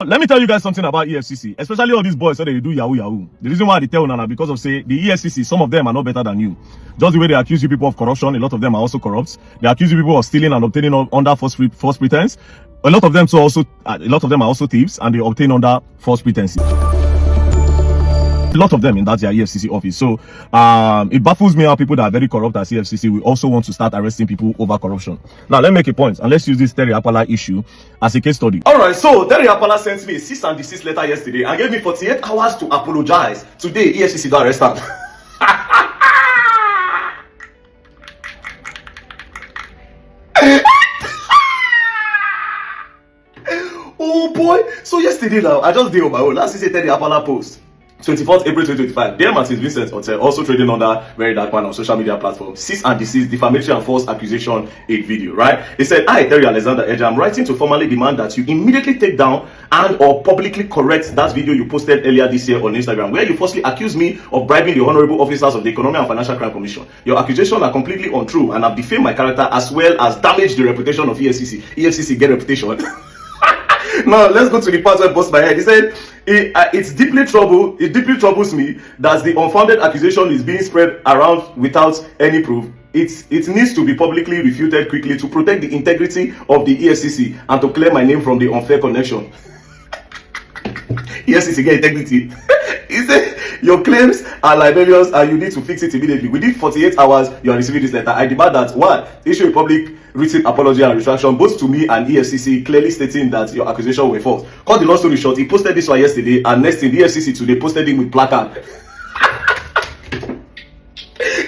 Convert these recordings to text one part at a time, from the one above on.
Let me tell you guys something about EFCC, especially all these boys say they do yahoo yahoo. The reason why they tell Nana because of say the EFCC, some of them are not better than you. Just the way they accuse you people of corruption, a lot of them are also corrupt. They accuse you people of stealing and obtaining under false pretense. A lot of them are also thieves and they obtain under false pretenses. A lot of them in that their EFCC office. So it baffles me how people that are very corrupt at EFCC will also want to start arresting people over corruption. Now let's make a point and let's use this Terry Apala issue as a case study. All right, so Terry Apala sent me a cease and desist letter yesterday and gave me 48 hours to apologize. Today EFCC got arrested. Oh boy, so yesterday now I just did on my own. Last is a Terry Apala post. 24th April 2025, Dear Martins Vincent Hotel, also trading under Verydarkman on social media platforms, cease and desist defamatory and false accusation aid video, right? He said, I, Terry Alexander Edge, I'm writing to formally demand that you immediately take down and or publicly correct that video you posted earlier this year on Instagram, where you falsely accused me of bribing the honorable officers of the Economic and Financial Crime Commission. Your accusations are completely untrue and have defamed my character as well as damaged the reputation of EFCC. EFCC get reputation. Now let's go to the part where it busts my head. He said, it deeply troubles me that the unfounded accusation is being spread around without any proof. It needs to be publicly refuted quickly to protect the integrity of the EFCC and to clear my name from the unfair connection. EFCC get integrity. He said, your claims are libelous and you need to fix it immediately. Within 48 hours, you are receiving this letter. I demand that, 1, issue a public written apology and retraction both to me and EFCC, clearly stating that your accusation were false. Cut the long story short, he posted this one yesterday and next thing, the EFCC today posted him with placard.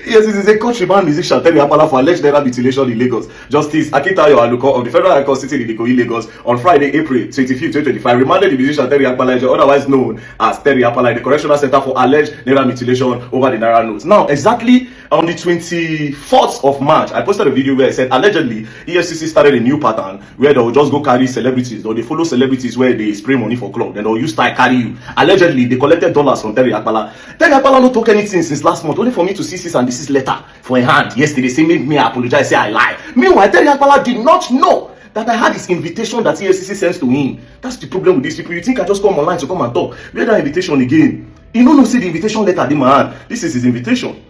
Yes, this is a countryman musician Terry Apala for alleged naira mutilation in Lagos. Justice Akintayo Aluko of the Federal High Court sitting in Ikoyi, Lagos on Friday, April 25, 2025, remanded the musician Terry Apala, otherwise known as Terry Apala, in the Correctional Center for alleged naira mutilation over the naira notes. Now, exactly on the 24th of March, I posted a video where I said allegedly EFCC started a new pattern where they will just go carry celebrities, or they follow celebrities where they spray money for club, then they'll use style carry you. Allegedly, they collected dollars from Terry Apala. Terry Apala no talk anything since last month, only for me to see cease and desist letter for a hand yesterday, say make me apologize, say I lie. Meanwhile, Terry Apala did not know that I had his invitation that EFCC sends to him. That's the problem with these people. You think I just come online to come and talk? Where that invitation again? You don't know, see the invitation letter in my hand. This is his invitation.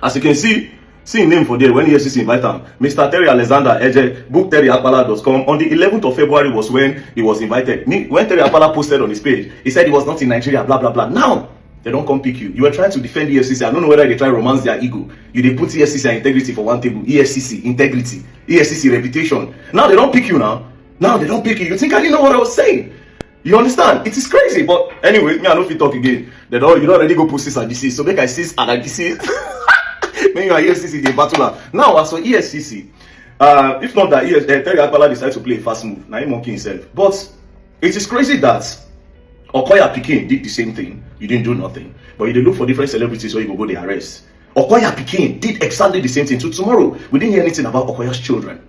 As you can see his name for there when EFCC invite him. Mr. Terry Alexander Edge, book terryapala.com. On the 11th of February was when he was invited. When Terry Apala posted on his page, he said he was not in Nigeria, blah, blah, blah. Now, they don't come pick you. You were trying to defend EFCC. I don't know whether they try to romance their ego. They put EFCC and integrity for one table. EFCC, integrity. EFCC, reputation. Now they don't pick you now. Now they don't pick you. You think I didn't know what I was saying? You understand? It is crazy. But anyway, me I don't fit talk again. You don't already go put cease and desist. So make I cease and I desist. When you are EFCC, they battle. Now as for EFCC, if not that Terry Apala decided to play a fast move, now he monkey himself. But it is crazy that Okoya Pikin did the same thing. You didn't do nothing. But you did look for different celebrities so you go the arrest. Okoya Pikin did exactly the same thing. So tomorrow, we didn't hear anything about Okoya's children.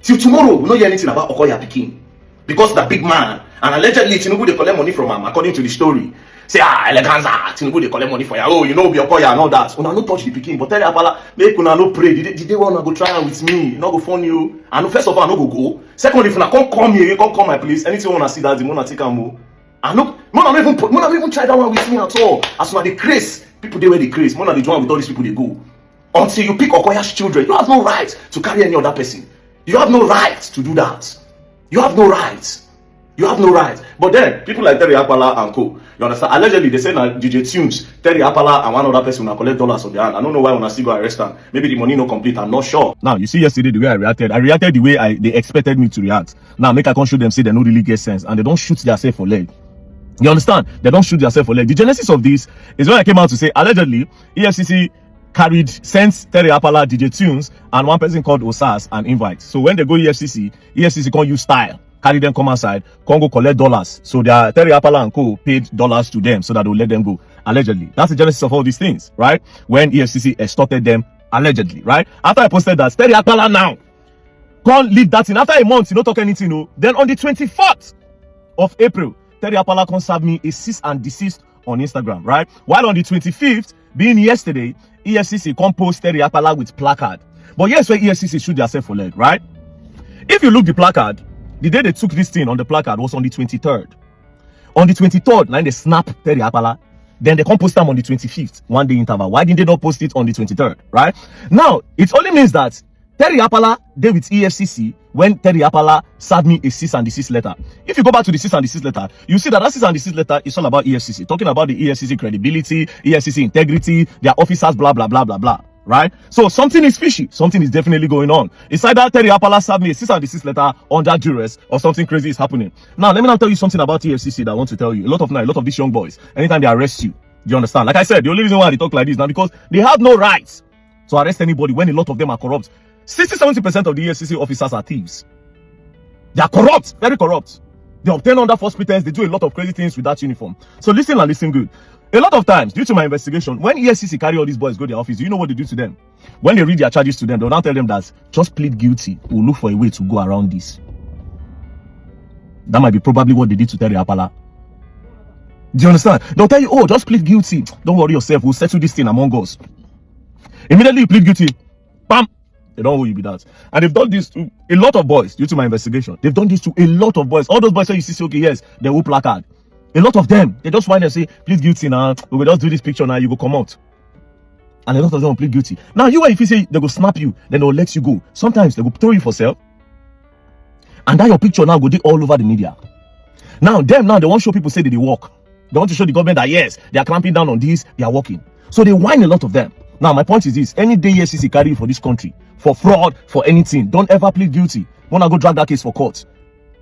Till tomorrow, we don't hear anything about Okoya Pikin. Because the big man, and allegedly Tinubu they collect money from him, according to the story. Say, Eleganza, Tinubu they collect money for you. Oh, you know, be Okoya and all that. Una no touch the Pikin. But tell Apala, make una no pray. Did they want to go try with me? Not go phone you. And no, first of all, I no go. Second, if una come here, come my place. Anything you want to see that, the money take a move. I know, Mona even try that one with me at all. As soon as the craze, people they wear the craze. Mona the join with all these people they go. Until you pick Okoya's children, you have no right to carry any other person. You have no right to do that. You have no right. You have no right. But then people like Terry Apala and co, you understand? Allegedly they say na DJ Tunes, Terry Apala and one other person will collect dollars on their hand. I don't know why when still go arrest them. Maybe the money no complete. I'm not sure. Now you see yesterday the way I reacted the way they expected me to react. Now make I can't show them say they don't really get sense and they don't shoot themselves for leg. You understand? They don't shoot themselves for leg. The genesis of this is when I came out to say allegedly EFCC sent Terry Apala, DJ Tunes, and one person called Osas an invite. So when they go EFCC can't use style, carry them come outside, can't go collect dollars. So their Terry Apala and co paid dollars to them so that they'll let them go. Allegedly. That's the genesis of all these things, right? When EFCC extorted them, allegedly, right? After I posted that, Terry Apala now can't leave that in. After a month, you don't talk anything, no. Then on the 24th of April, Terry Apala can serve me a cease and desist on Instagram, right? While on the 25th, being yesterday, EFCC can post Terry Apala with placard. But here's where EFCC shoot themselves for leg, right? If you look the placard, the day they took this thing on the placard was on the 23rd. On the 23rd, now they snap Terry Apala. Then they come post them on the 25th, 1 day interval. Why didn't they not post it on the 23rd, right? Now, it only means that Terry Apala did with EFCC when Terry Apala served me a cease and desist letter. If you go back to the cease and desist letter, you see that cease and desist letter is all about EFCC, talking about the EFCC credibility, EFCC integrity, their officers, blah, blah, blah, blah, blah, right? So something is fishy. Something is definitely going on. It's either Terry Apala served me a cease and desist letter under duress or something crazy is happening. Now, let me now tell you something about EFCC that I want to tell you. A lot of these young boys, anytime they arrest you, do you understand? Like I said, the only reason why they talk like this now because they have no rights to arrest anybody when a lot of them are corrupt. 60-70% of the EFCC officers are thieves. They are corrupt, very corrupt. They obtain under false pretense. They do a lot of crazy things with that uniform. So listen and listen good. A lot of times, due to my investigation, when EFCC carry all these boys go to their office, do you know what they do to them? When they read their charges to them, they'll now tell them that just plead guilty. We'll look for a way to go around this. That might be probably what they did to Terry Apala. Do you understand? They'll tell you, oh, just plead guilty. Don't worry yourself. We'll settle this thing among us. Immediately you plead guilty. Bam! They don't owe you be that. And they've done this to a lot of boys due to my investigation. They've done this to a lot of boys. All those boys say you see, okay, yes, they will placard. A lot of them, they just whine and say, plead guilty now. We will just do this picture now, you go come out. And a lot of them will plead guilty. Now, you if you say they go snap you, then they'll let you go. Sometimes they will throw you for sale. And that your picture now go all over the media. Now, they want to show people say that they work. They want to show the government that yes, they are clamping down on this, they are working. So they whine a lot of them. Now, my point is this: any day EFCC carry you for this country, for fraud, for anything, don't ever plead guilty. Wanna go drag that case for court.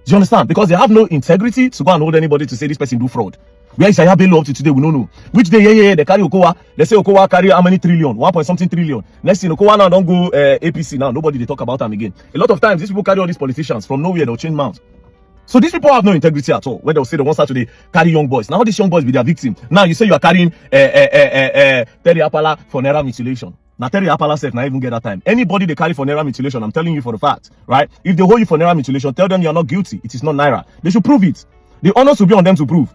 Do you understand? Because they have no integrity to go and hold anybody to say this person do fraud. Where is Ayabelo up to today? We don't know. Which day, they carry Okowa. They say Okowa carry how many trillion? 1 point something trillion. Next thing, Okowa now don't go APC now. Nobody they talk about them again. A lot of times, these people carry all these politicians from nowhere. They'll change mouths. So these people have no integrity at all. When they'll say they want Saturday carry young boys. Now these young boys be their victim. Now you say you are carrying Terry Apala for naira mutilation. Now Terry Apala said, not even get that time. Anybody they carry for naira mutilation, I'm telling you for the fact, right? If they hold you for naira mutilation, tell them you are not guilty. It is not naira. They should prove it. The onus will be on them to prove.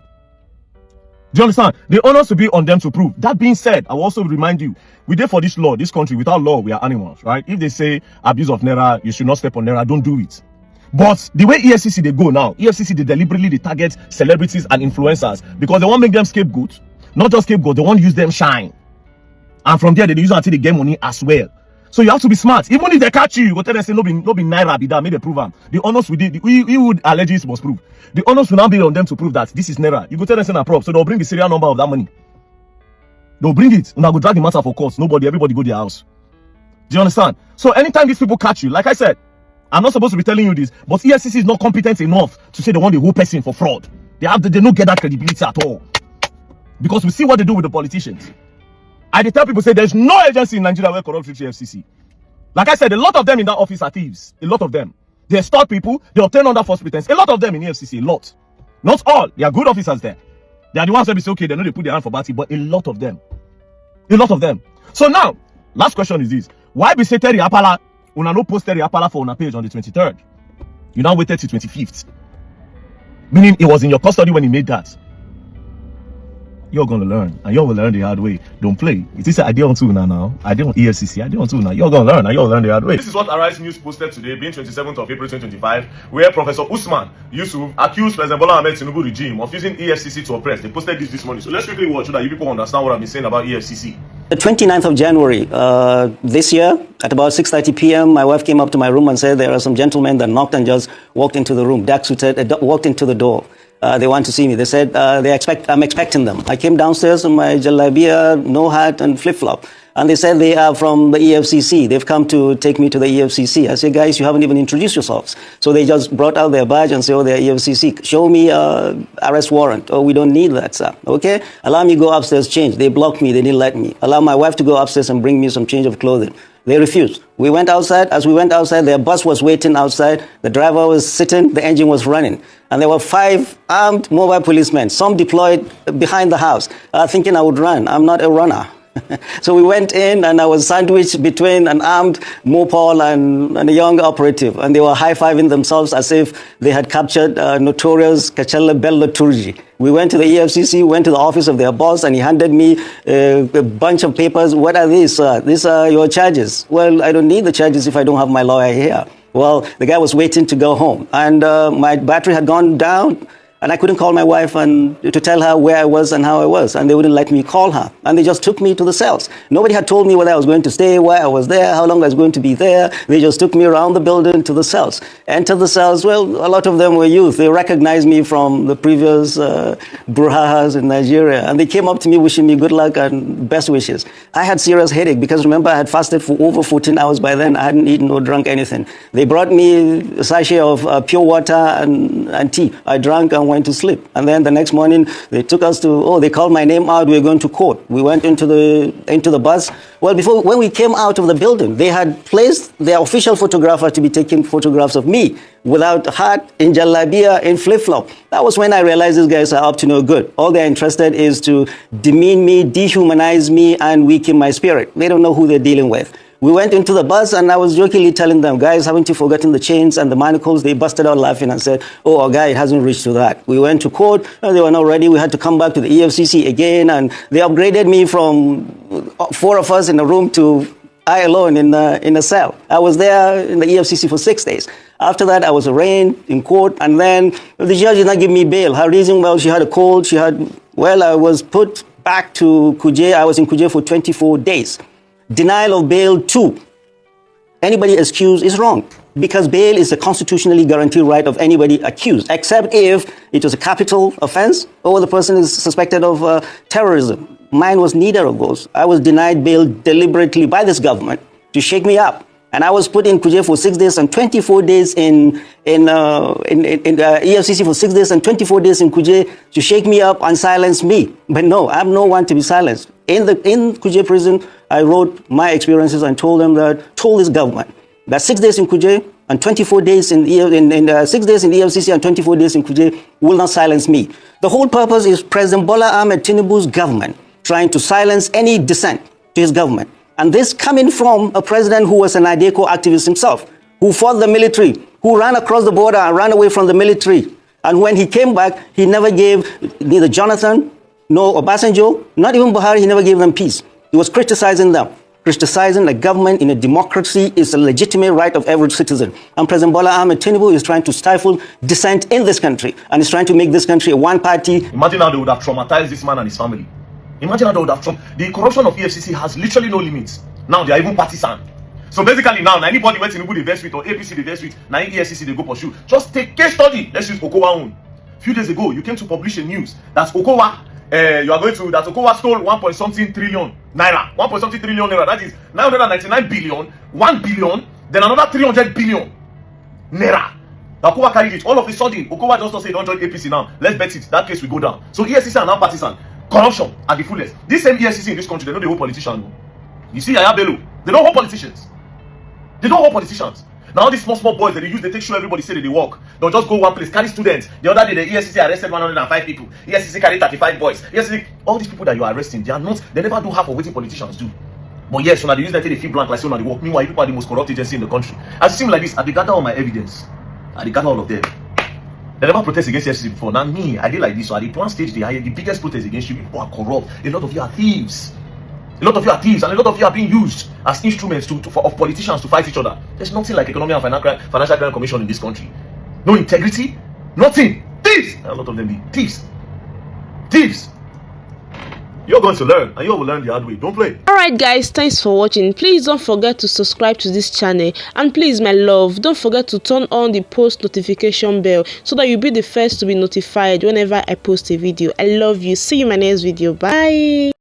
Do you understand? The onus will be on them to prove. That being said, I will also remind you, we did for this law, this country. Without law, we are animals, right? If they say abuse of naira, you should not step on naira, don't do it. But the way EFCC they go now, EFCC they deliberately target celebrities and influencers because they want to make them scapegoat. Not just scapegoat, they want to use them shine. And from there, they use it until they get money as well. So you have to be smart. Even if they catch you, you go tell them say no be naira be that, make they prove them. The honors we did, we would allege it must prove. The honors will now be on them to prove that this is naira. You go tell them say na prop, so they'll bring the serial number of that money. They'll bring it, and I go drag the matter for court. Everybody go to their house. Do you understand? So anytime these people catch you, like I said, I'm not supposed to be telling you this, but EFCC is not competent enough to say they want the whole person for fraud. They don't get that credibility at all. Because we see what they do with the politicians. I tell people say there's no agency in Nigeria where corrupt reach EFCC. Like I said, a lot of them in that office are thieves. A lot of them. They extort people, they obtain under false pretense. A lot of them in EFCC, a lot. Not all. There are good officers there. They are the ones that say, okay, they know they put their hand for batty, but a lot of them. A lot of them. So now, last question is this. Why be say Terry Apala una no post Terry Apala for una page on the 23rd? You now waited till 25th. Meaning it was in your custody when he made that. You're gonna learn, and you will learn the hard way. Don't play. It is an idea on two now. Idea on EFCC. Idea on two now. You're gonna learn, and you'll learn the hard way. This is what Arise News posted today, being 27th of April 2025, where Professor Usman Yusuf accused President Bola Ahmed Tinubu regime of using EFCC to oppress. They posted this morning. So let's quickly watch so that you people understand what I've been saying about EFCC. The 29th of January this year, at about 6:30 p.m., my wife came up to my room and said there are some gentlemen that knocked and just walked into the room, walked into the door. They want to see me. They said I'm expecting them. I came downstairs in my jalabia, no hat, and flip-flop. And they said they are from the EFCC. They've come to take me to the EFCC. I said, guys, you haven't even introduced yourselves. So they just brought out their badge and said, oh, they're EFCC. Show me arrest warrant. Oh, we don't need that, sir. Okay? Allow me to go upstairs, change. They blocked me. They didn't let me. Allow my wife to go upstairs and bring me some change of clothing. They refused. We went outside. As we went outside, their bus was waiting outside. The driver was sitting. The engine was running. And there were 5 armed mobile policemen, some deployed behind the house, thinking I would run. I'm not a runner. So we went in, and I was sandwiched between an armed Mopol and a young operative. And they were high-fiving themselves as if they had captured notorious Kachela Bello Turji. We went to the EFCC, went to the office of their boss, and he handed me a bunch of papers. What are these, sir? These are your charges. Well, I don't need the charges if I don't have my lawyer here. Well, the guy was waiting to go home. And my battery had gone down. And I couldn't call my wife and to tell her where I was and how I was. And they wouldn't let me call her. And they just took me to the cells. Nobody had told me whether I was going to stay, where I was there, how long I was going to be there. They just took me around the building to the cells. Entered the cells. Well, a lot of them were youth. They recognized me from the previous brouhahas in Nigeria. And they came up to me wishing me good luck and best wishes. I had serious headache because remember I had fasted for over 14 hours by then. I hadn't eaten or drunk anything. They brought me a sachet of pure water and tea. I drank and went to sleep. And then the next morning, they took us to, they called my name out. We were going to court. We went into the bus. Well, when we came out of the building, they had placed their official photographer to be taking photographs of me without hat, in jalabia, in flip-flop. That was when I realized these guys are up to no good. All they're interested is to demean me, dehumanize me, and weaken my spirit. They don't know who they're dealing with. We went into the bus and I was jokingly telling them, guys, haven't you forgotten the chains and the manacles? They busted out laughing and said, oh, our guy, it hasn't reached to that. We went to court, and they were not ready. We had to come back to the EFCC again, and they upgraded me from 4 of us in a room to I alone in a cell. I was there in the EFCC for 6 days. After that, I was arraigned in court, and then the judge did not give me bail. Her reason, well, she had a cold. I was put back to Kuje. I was in Kuje for 24 days. Denial of bail 2. Anybody accused is wrong because bail is a constitutionally guaranteed right of anybody accused, except if it was a capital offense or the person is suspected of terrorism. Mine was neither of those. I was denied bail deliberately by this government to shake me up. And I was put in Kuje for 6 days and 24 days in EFCC for 6 days and 24 days in Kuje to shake me up and silence me. But no, I'm no one to be silenced. In Kuje prison, I wrote my experiences and told this government that 6 days in Kuje and 24 days in 6 days in EFCC and 24 days in Kuje will not silence me. The whole purpose is President Bola Ahmed Tinubu's government trying to silence any dissent to his government. And this coming from a president who was an IDECO activist himself, who fought the military, who ran across the border and ran away from the military. And when he came back, he never gave neither Jonathan nor Obasanjo, not even Buhari, he never gave them peace. He was criticizing them. Criticizing a government in a democracy is a legitimate right of every citizen. And President Bola Ahmed Tinubu is trying to stifle dissent in this country and is trying to make this country a one-party. Imagine how they would have traumatized this man and his family. Imagine how they would have the corruption of EFCC has literally no limits. Now they are even partisan. So basically now anybody went in the verse with or APC the verse with, now EFCC they go pursue. Just take case study. Let's use Okowa own. A few days ago, you came to publish a news that Okowa, that Okowa stole 1.something trillion naira. 1.something trillion naira. That is 999 billion, 1 billion, then another 300 billion naira. Okowa carried it. All of a sudden, Okowa just don't say don't join APC now. Let's bet it. That case will go down. So EFCC are now partisan. Corruption at the fullest. This same EFCC in this country, they know they hold politicians. You see Yaya Bello, they don't hold politicians. They don't hold politicians. Now all these small boys that they take sure everybody say that they work. They'll just go one place, carry students. The other day the EFCC arrested 105 people. EFCC carried 35 boys. EFCC, all these people that you are arresting, they never do half of what politicians do. But yes, when they use that they feel blank like so now they work. Meanwhile, people are the most corrupt agency in the country. As it seems like this, I gather all my evidence. I gather all of them. They never protest against EFCC before. Now me, I did like this. So at the one stage, the biggest protest against you people are corrupt. A lot of you are thieves. A lot of you are thieves, and a lot of you are being used as instruments of politicians to fight each other. There's nothing like Economic and Financial Crime Commission in this country. No integrity, nothing. Thieves! And a lot of them be thieves. Thieves! You're going to learn, and you will learn the hard way. Don't play. Alright guys, thanks for watching. Please don't forget to subscribe to this channel, and please my love, don't forget to turn on the post notification bell so that you'll be the first to be notified whenever I post a video. I love you. See you in my next video. Bye.